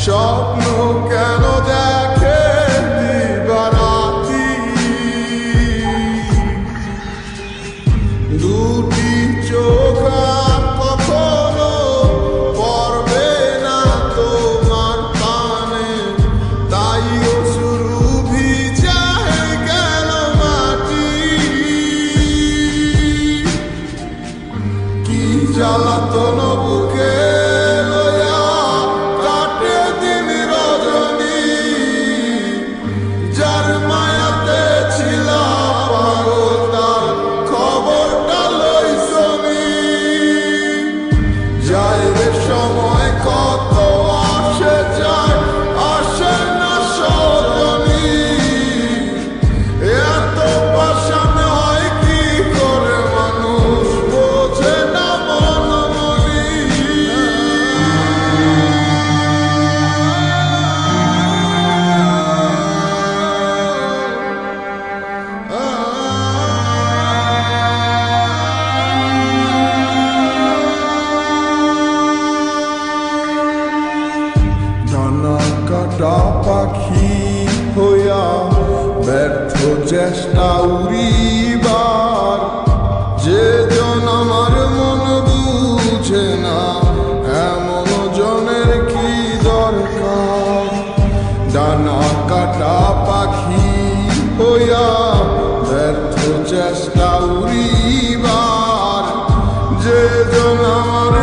স্বপ্ন কেন দেখে দিবারাতি, দুটি চোখ কখনো পড়বে না তোমার পানে, তাই অশ্রু ভিজায় গেল মাটি। কি জ্বালাতন বুকে সময় কত আসে যায়, আসে না সজনী, এত পাষাণ হয় কি করে মানুষ বোঝে না মন মনি। কাটা পাখি হইয়া ব্যর্থ চেষ্টা উড়িবার, যে জন আমার মন বুঝে না এমন জনের কি দরকার। ডানা কাটা পাখি হইয়া ব্যর্থ চেষ্টা উড়িবার, যে জন আমার